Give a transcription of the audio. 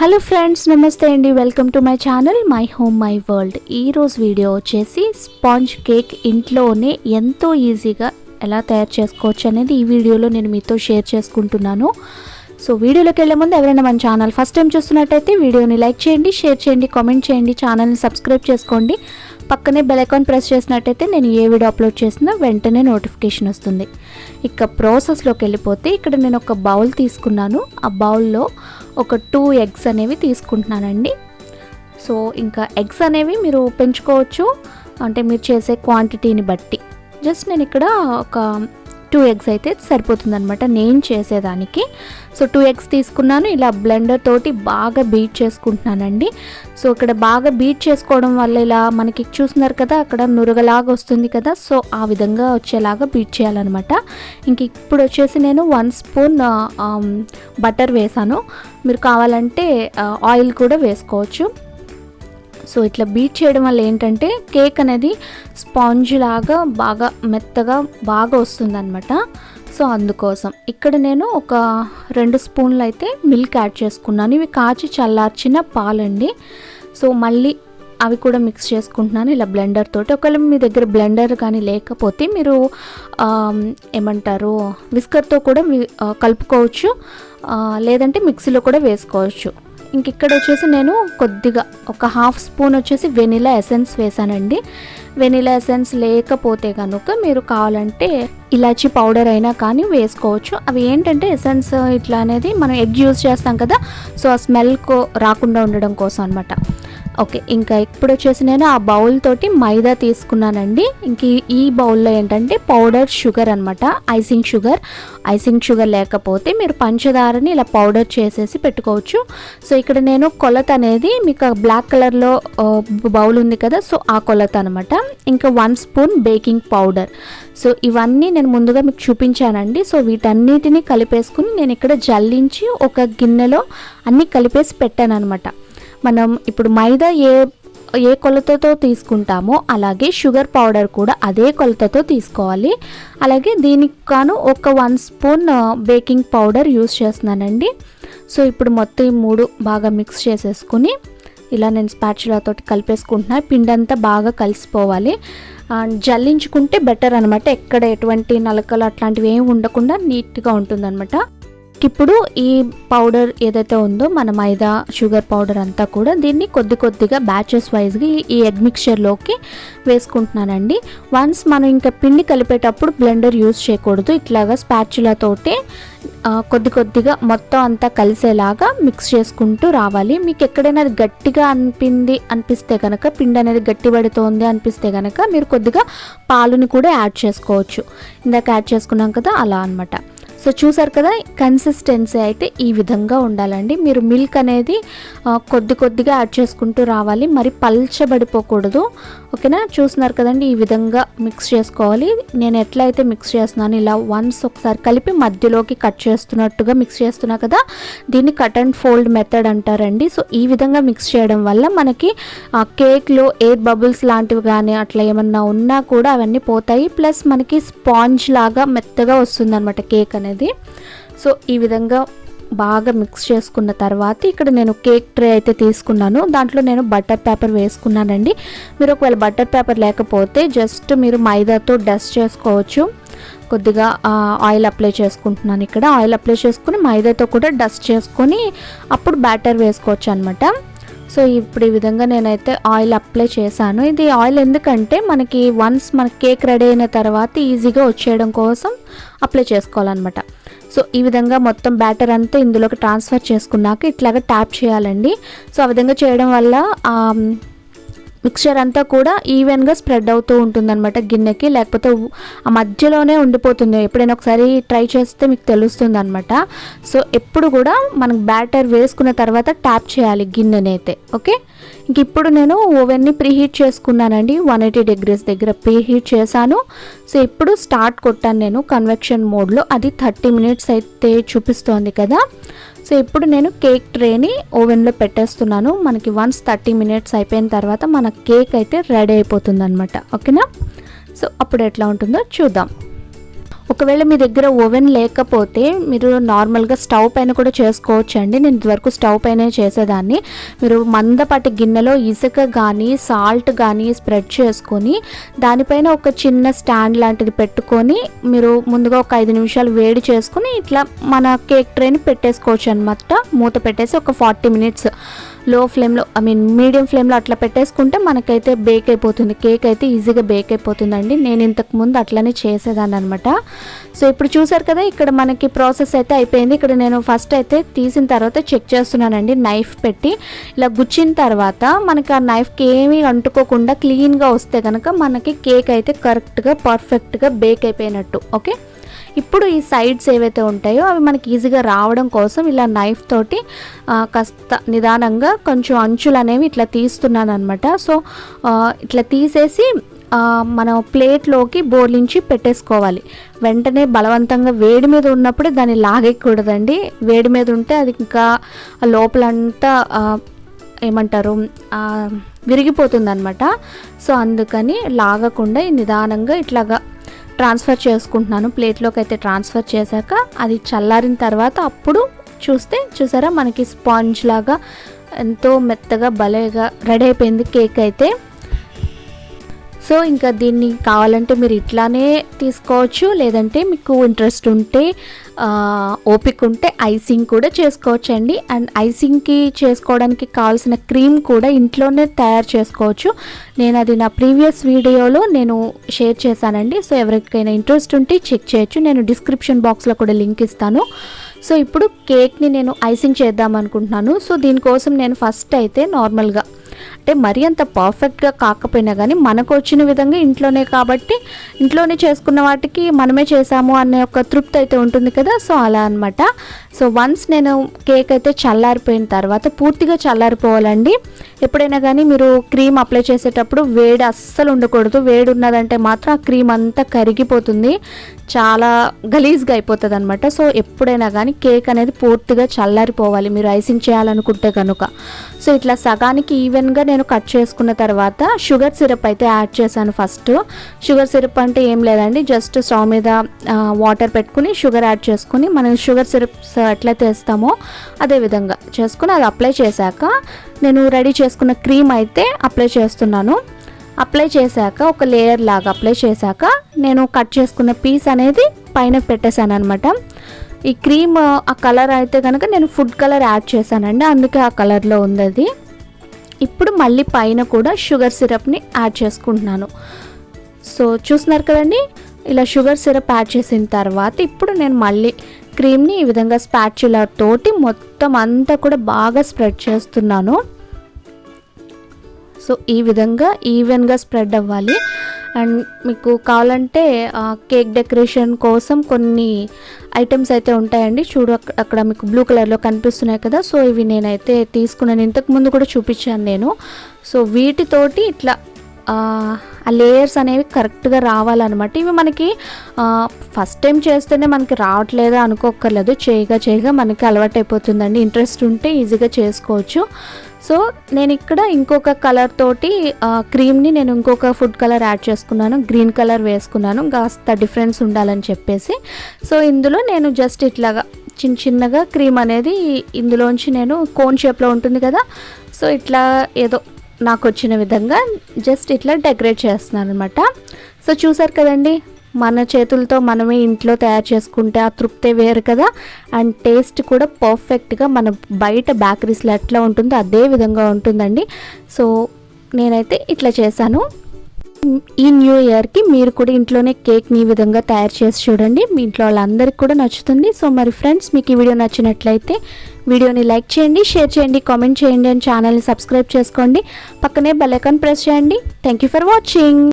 Hello friends, నమస్తే అండి. Welcome to my channel my home my world. ఈరోజు video వచ్చేసి స్పాంజ్ కేక్ ఇంట్లోనే ఎంతో ఈజీగా ఎలా తయారు చేసుకోవచ్చు అనేది ఈ వీడియోలో నేను మీతో షేర్ చేసుకుంటున్నాను. సో వీడియోలోకి వెళ్ళే ముందు ఎవరైనా మన ఛానల్ ఫస్ట్ టైం చూస్తున్నట్టయితే వీడియోని లైక్ చేయండి, షేర్ చేయండి, కామెంట్ చేయండి, ఛానల్ని సబ్స్క్రైబ్ చేసుకోండి. పక్కనే బెల్ ఐకాన్ ప్రెస్ చేసినట్టయితే నేను ఏ వీడియో అప్లోడ్ చేసినా వెంటనే నోటిఫికేషన్ వస్తుంది. ఇక ప్రాసెస్లోకి వెళ్ళిపోతే ఇక్కడ నేను ఒక బౌల్ తీసుకున్నాను. ఆ బౌల్లో ఒక 2 ఎగ్స్ అనేవి తీసుకుంటున్నానండి. సో ఇంకా ఎగ్స్ అనేవి మీరు పెంచుకోవచ్చు, అంటే మీరు చేసే క్వాంటిటీని బట్టి. జస్ట్ నేను ఇక్కడ ఒక 2 ఎగ్స్ అయితే సరిపోతుందనమాట నేను చేసేదానికి. సో 2 ఎగ్స్ తీసుకున్నాను. ఇలా బ్లెండర్ తోటి బాగా బీట్ చేసుకుంటున్నానండి. సో ఇక్కడ బాగా బీట్ చేసుకోవడం వల్ల ఇలా మనకి చూస్తున్నారు కదా, అక్కడ నురగలాగా వస్తుంది కదా. సో ఆ విధంగా వచ్చేలాగా బీట్ చేయాలన్నమాట. ఇంక ఇప్పుడు వచ్చేసి నేను 1 స్పూన్ బటర్ వేసాను. మీరు కావాలంటే ఆయిల్ కూడా వేసుకోవచ్చు. సో ఇట్లా బీట్ చేయడం వల్ల ఏంటంటే కేక్ అనేది స్పాంజ్ లాగా బాగా మెత్తగా బాగా వస్తుందన్నమాట. సో అందుకోసం ఇక్కడ నేను ఒక 2 స్పూన్లు అయితే మిల్క్ యాడ్ చేసుకున్నాను. ఇవి కాచి చల్లార్చిన పాలండి. సో మళ్ళీ అవి కూడా మిక్స్ చేసుకుంటున్నాను ఇలా బ్లెండర్ తోటి. ఒకవేళ మీ దగ్గర బ్లెండర్ కానీ లేకపోతే మీరు ఏమంటారు విస్కర్తో కూడా కలుపుకోవచ్చు, లేదంటే మిక్సీలో కూడా వేసుకోవచ్చు. ఇంక ఇక్కడ వచ్చేసి నేను కొద్దిగా ఒక 1/2 స్పూన్ వచ్చేసి వెనిలా ఎసెన్స్ వేసానండి. వెనిలా ఎసెన్స్ లేకపోతే కనుక మీరు కావాలంటే ఇలాచీ పౌడర్ అయినా కానీ వేసుకోవచ్చు. అవి ఏంటంటే ఎసెన్స్ ఇట్లా అనేది మనం ఎగ్ యూజ్ చేస్తాం కదా, సో ఆ స్మెల్ రాకుండా ఉండడం కోసం అనమాట. ఓకే, ఇంకా ఇప్పుడు వచ్చేసి నేను ఆ బౌల్ తోటి మైదా తీసుకున్నానండి. ఇంక ఈ బౌల్లో ఏంటంటే పౌడర్ షుగర్ అనమాట, ఐసింగ్ షుగర్ లేకపోతే మీరు పంచదారని ఇలా పౌడర్ చేసేసి పెట్టుకోవచ్చు. సో ఇక్కడ నేను కొలత అనేది మీకు బ్లాక్ కలర్లో బౌల్ ఉంది కదా, సో ఆ కొలత అనమాట. ఇంకా 1 స్పూన్ బేకింగ్ పౌడర్. సో ఇవన్నీ నేను ముందుగా మీకు చూపించానండి. సో వీటన్నిటిని కలిపేసుకుని నేను ఇక్కడ జల్లించి ఒక గిన్నెలో అన్నీ కలిపేసి పెట్టాను అనమాట. మనం ఇప్పుడు మైదా ఏ కొలతతో తీసుకుంటామో అలాగే షుగర్ పౌడర్ కూడా అదే కొలతతో తీసుకోవాలి. అలాగే దీనికి కాను ఒక 1 స్పూన్ బేకింగ్ పౌడర్ యూస్ చేస్తున్నానండి. సో ఇప్పుడు మొత్తం ఈ 3 బాగా మిక్స్ చేసేసుకుని ఇలా నేను స్పాచులా తోటి కలిపేసుకుంటున్నా. పిండి అంతా బాగా కలిసిపోవాలి. జల్లించుకుంటే బెటర్ అనమాట. ఎక్కడ ఎటువంటి నలకలు అట్లాంటివి ఏమి ఉండకుండా నీట్గా ఉంటుందన్నమాట. ఇప్పుడు ఈ పౌడర్ ఏదైతే ఉందో మన మైదా షుగర్ పౌడర్ అంతా కూడా దీన్ని కొద్దిగా బ్యాచెస్ వైజ్గా ఈ ఎగ్ మిక్చర్లోకి వేసుకుంటున్నానండి. వన్స్ మనం ఇంకా పిండి కలిపేటప్పుడు బ్లెండర్ యూజ్ చేయకూడదు. ఇట్లాగా స్పాచులా తోటి కొద్దిగా మొత్తం అంతా కలిసేలాగా మిక్స్ చేసుకుంటూ రావాలి. మీకు ఎక్కడైనా అది గట్టిగా అనిపిస్తే కనుక, పిండి అనేది గట్టి పడుతోంది అనిపిస్తే కనుక మీరు కొద్దిగా పాలుని కూడా యాడ్ చేసుకోవచ్చు. ఇందాక యాడ్ చేసుకున్నాం కదా, అలా అనమాట. సో చూసారు కదా, కన్సిస్టెన్సీ అయితే ఈ విధంగా ఉండాలండి. మీరు మిల్క్ అనేది కొద్దిగా యాడ్ చేసుకుంటూ రావాలి, మరి పల్చబడిపోకూడదు. ఓకేనా, చూస్తున్నారు కదండి, ఈ విధంగా మిక్స్ చేసుకోవాలి. నేను ఎట్లయితే మిక్స్ చేస్తున్నాను ఇలా వన్స్ ఒకసారి కలిపి మధ్యలోకి కట్ చేస్తున్నట్టుగా మిక్స్ చేస్తున్నా కదా, దీన్ని కట్ అండ్ ఫోల్డ్ మెథడ్ అంటారండి. సో ఈ విధంగా మిక్స్ చేయడం వల్ల మనకి కేక్లో ఎయిర్ బబుల్స్ లాంటివి కానీ అట్లా ఏమన్నా ఉన్నా కూడా అవన్నీ పోతాయి. ప్లస్ మనకి స్పాంజ్ లాగా మెత్తగా వస్తుంది అనమాట కేక్ అనేది. సో ఈ విధంగా బాగా మిక్స్ చేసుకున్న తర్వాత ఇక్కడ నేను కేక్ ట్రే అయితే తీసుకున్నాను. దాంట్లో నేను బటర్ పేపర్ వేసుకున్నానండి. మీరు ఒకవేళ బటర్ పేపర్ లేకపోతే జస్ట్ మీరు మైదాతో డస్ట్ చేసుకోవచ్చు. కొద్దిగా ఆయిల్ అప్లై చేసుకుంటున్నాను. ఇక్కడ ఆయిల్ అప్లై చేసుకుని మైదాతో కూడా డస్ట్ చేసుకొని అప్పుడు బ్యాటర్ వేసుకోవచ్చు అనమాట. సో ఇప్పుడు ఈ విధంగా నేనైతే ఆయిల్ అప్లై చేశాను. ఇది ఆయిల్ ఎందుకంటే మనకి వన్స్ మన కేక్ రెడీ అయిన తర్వాత ఈజీగా వచ్చేయడం కోసం అప్లై చేసుకోవాలన్నమాట. సో ఈ విధంగా మొత్తం బ్యాటర్ అంతా ఇందులోకి ట్రాన్స్ఫర్ చేసుకున్నాక ఇట్లాగా ట్యాప్ చేయాలండి. సో ఆ విధంగా చేయడం వల్ల మిక్చర్ అంతా కూడా ఈవెన్గా స్ప్రెడ్ అవుతూ ఉంటుందన్నమాట గిన్నెకి, లేకపోతే ఆ మధ్యలోనే ఉండిపోతుంది. ఎప్పుడైనా ఒకసారి ట్రై చేస్తే మీకు తెలుస్తుంది అనమాట. సో ఎప్పుడు కూడా మనకు బ్యాటర్ వేసుకున్న తర్వాత ట్యాప్ చేయాలి గిన్నెనైతే. ఓకే, ఇంక ఇప్పుడు నేను ఓవెన్ని ప్రీహీట్ చేసుకున్నానండి. 180 degrees దగ్గర ప్రీహీట్ చేశాను. సో ఇప్పుడు స్టార్ట్ కొట్టాను నేను కన్వెక్షన్ మోడ్లో. అది 30 minutes అయితే చూపిస్తోంది కదా. సో ఇప్పుడు నేను కేక్ ట్రేని ఓవెన్లో పెట్టేస్తున్నాను. మనకి వన్స్ 30 minutes అయిపోయిన తర్వాత మన కేక్ అయితే రెడీ అయిపోతుంది అనమాట. ఓకేనా, సో అప్పుడు ఎట్లా ఉంటుందో చూద్దాం. ఒకవేళ మీ దగ్గర ఓవెన్ లేకపోతే మీరు నార్మల్గా స్టవ్ పైన కూడా చేసుకోవచ్చు అండి. నేను ఇదివరకు స్టవ్ పైన చేసేదాన్ని. మీరు మందపాటి గిన్నెలో ఇసుక కానీ సాల్ట్ కానీ స్ప్రెడ్ చేసుకొని దానిపైన ఒక చిన్న స్టాండ్ లాంటిది పెట్టుకొని మీరు ముందుగా ఒక 5 నిమిషాలు వేడి చేసుకొని ఇట్లా మన కేక్ ట్రేని పెట్టేసుకోవచ్చు అనమాట. మూత పెట్టేసి ఒక 40 మినిట్స్ లో ఫ్లేమ్లో మీడియం ఫ్లేమ్లో అట్లా పెట్టేసుకుంటే మనకైతే బేక్ అయిపోతుంది. కేక్ అయితే ఈజీగా బేక్ అయిపోతుందండి. నేను ఇంతకుముందు అట్లనే చేసేదాన్ని అనమాట. సో ఇప్పుడు చూసారు కదా, ఇక్కడ మనకి ప్రాసెస్ అయితే అయిపోయింది. ఇక్కడ నేను ఫస్ట్ అయితే తీసిన తర్వాత చెక్ చేస్తున్నానండి. నైఫ్ పెట్టి ఇలా గుచ్చిన తర్వాత మనకి ఆ నైఫ్కి ఏమీ అంటుకోకుండా క్లీన్గా వస్తే కనుక మనకి కేక్ అయితే కరెక్ట్గా పర్ఫెక్ట్గా బేక్ అయిపోయినట్టు. ఓకే, ఇప్పుడు ఈ సైడ్స్ ఏవైతే ఉంటాయో అవి మనకి ఈజీగా రావడం కోసం ఇలా నైఫ్ తోటి కాస్త నిదానంగా కొంచెం అంచులు అనేవి ఇట్లా తీస్తున్నాను అనమాట. సో ఇట్లా తీసేసి మనం ప్లేట్లోకి బోర్లించి పెట్టేసుకోవాలి. వెంటనే బలవంతంగా వేడి మీద ఉన్నప్పుడే దాన్ని లాగేయకూడదండి. వేడి మీద ఉంటే అది ఇంకా లోపలంతా ఏమంటారు విరిగిపోతుంది అనమాట. సో అందుకని లాగకుండా నిదానంగా ఇట్లాగా ట్రాన్స్ఫర్ చేసుకుంటున్నాను. ప్లేట్లోకి అయితే ట్రాన్స్ఫర్ చేశాక అది చల్లారిన తర్వాత అప్పుడు చూసారా మనకి స్పాంజ్ లాగా ఎంతో మెత్తగా భలేగా రెడీ అయిపోయింది కేక్ అయితే. సో ఇంకా దీన్ని కావాలంటే మీరు ఇట్లానే తీసుకోవచ్చు, లేదంటే మీకు ఇంట్రెస్ట్ ఉంటే ఓపిక ఉంటే ఐసింగ్ కూడా చేసుకోవచ్చు అండి. అండ్ ఐసింగ్కి చేసుకోవడానికి కావాల్సిన క్రీమ్ కూడా ఇంట్లోనే తయారు చేసుకోవచ్చు. నేను అది నా ప్రీవియస్ వీడియోలో నేను షేర్ చేశానండి. సో ఎవరికైనా ఇంట్రెస్ట్ ఉంటే చెక్ చేయొచ్చు. నేను డిస్క్రిప్షన్ బాక్స్లో కూడా లింక్ ఇస్తాను. సో ఇప్పుడు కేక్ని నేను ఐసింగ్ చేద్దాం అనుకుంటున్నాను. సో దీనికోసం నేను ఫస్ట్ అయితే నార్మల్గా అంటే మరీ అంత పర్ఫెక్ట్గా కాకపోయినా కానీ మనకు వచ్చిన విధంగా ఇంట్లోనే కాబట్టి ఇంట్లోనే చేసుకున్న వాటికి మనమే చేసాము అనే ఒక తృప్తి అయితే ఉంటుంది కదా. సో అలా అనమాట. సో వన్స్ నేను కేక్ అయితే చల్లారిపోయిన తర్వాత పూర్తిగా చల్లారిపోవాలండి. ఎప్పుడైనా కానీ మీరు క్రీమ్ అప్లై చేసేటప్పుడు వేడి అస్సలు ఉండకూడదు. వేడి ఉన్నదంటే మాత్రం ఆ క్రీమ్ అంతా కరిగిపోతుంది, చాలా గలీజ్గా అయిపోతుంది అనమాట. సో ఎప్పుడైనా కానీ కేక్ అనేది పూర్తిగా చల్లారిపోవాలి మీరు ఐసింగ్ చేయాలనుకుంటే కనుక. సో ఇట్లా సగానికి ఈవెన్గా నేను కట్ చేసుకున్న తర్వాత షుగర్ సిరప్ అయితే యాడ్ చేశాను. ఫస్ట్ షుగర్ సిరప్ అంటే ఏం లేదండి, జస్ట్ స్టవ్ మీద వాటర్ పెట్టుకుని షుగర్ యాడ్ చేసుకుని మనం షుగర్ సిరప్స్ ఎట్లయితే వేస్తామో అదే విధంగా చేసుకుని అది అప్లై చేశాక నేను రెడీ చేసుకున్న క్రీమ్ అయితే అప్లై చేస్తున్నాను. అప్లై చేశాక ఒక లేయర్ లాగా అప్లై చేశాక నేను కట్ చేసుకున్న పీస్ అనేది పైన పెట్టేశాను అనమాట. ఈ క్రీమ్ ఆ కలర్ అయితే కనుక నేను ఫుడ్ కలర్ యాడ్ చేశానండి, అందుకే ఆ కలర్లో ఉంది అది. ఇప్పుడు మళ్ళీ పైన కూడా షుగర్ సిరప్ని యాడ్ చేసుకుంటున్నాను. సో చూస్తున్నారు కదండి, ఇలా షుగర్ సిరప్ యాడ్ చేసిన తర్వాత ఇప్పుడు నేను మళ్ళీ క్రీమ్ని ఈ విధంగా స్పాచులా తోటి మొత్తం అంతా కూడా బాగా స్ప్రెడ్ చేస్తున్నాను. సో ఈ విధంగా ఈవెన్గా స్ప్రెడ్ అవ్వాలి. అండ్ మీకు కావాలంటే కేక్ డెకరేషన్ కోసం కొన్ని ఐటమ్స్ అయితే ఉంటాయండి. చూడు అక్కడ మీకు బ్లూ కలర్లో కనిపిస్తున్నాయి కదా. సో ఇవి నేనైతే తీసుకున్నాను, ఇంతకుముందు కూడా చూపించాను నేను. సో వీటితోటి ఇట్లా ఆ లేయర్స్ అనేవి కరెక్ట్గా రావాలన్నమాట. ఇవి మనకి ఫస్ట్ టైం చేస్తేనే మనకి రావట్లేదా అనుకోక్కర్లేదు, చేయగా మనకి అలవాటు అయిపోతుందండి. ఇంట్రెస్ట్ ఉంటే ఈజీగా చేసుకోవచ్చు. సో నేను ఇక్కడ ఇంకొక కలర్ తోటి క్రీమ్ని నేను ఇంకొక ఫుడ్ కలర్ యాడ్ చేసుకున్నాను, గ్రీన్ కలర్ వేసుకున్నాను కాస్త డిఫరెన్స్ ఉండాలని చెప్పేసి. సో ఇందులో నేను జస్ట్ ఇట్లాగా చిన్నగా క్రీమ్ అనేది ఇందులోంచి నేను కోన్ షేప్లో ఉంటుంది కదా. సో ఇట్లా ఏదో నాకు వచ్చిన విధంగా జస్ట్ ఇట్లా డెకరేట్ చేస్తున్నాను అనమాట. సో చూసారు కదండి, మన చేతులతో మనమే ఇంట్లో తయారు చేసుకుంటే ఆ తృప్తే వేరు కదా. అండ్ టేస్ట్ కూడా పర్ఫెక్ట్గా మన బయట బేకరీస్లో ఎట్లా ఉంటుందో అదే విధంగా ఉంటుందండి. సో నేనైతే ఇట్లా చేశాను. ఈ న్యూ ఇయర్కి మీరు కూడా ఇంట్లోనే కేక్ని ఈ విధంగా తయారు చేసి చూడండి, మీ ఇంట్లో వాళ్ళందరికీ కూడా నచ్చుతుంది. సో మరి ఫ్రెండ్స్, మీకు ఈ వీడియో నచ్చినట్లయితే వీడియోని లైక్ చేయండి, షేర్ చేయండి, కామెంట్ చేయండి అండ్ ఛానల్ని సబ్స్క్రైబ్ చేసుకోండి. పక్కనే బెల్ ఐకాన్ ప్రెస్ చేయండి. Thank you for watching.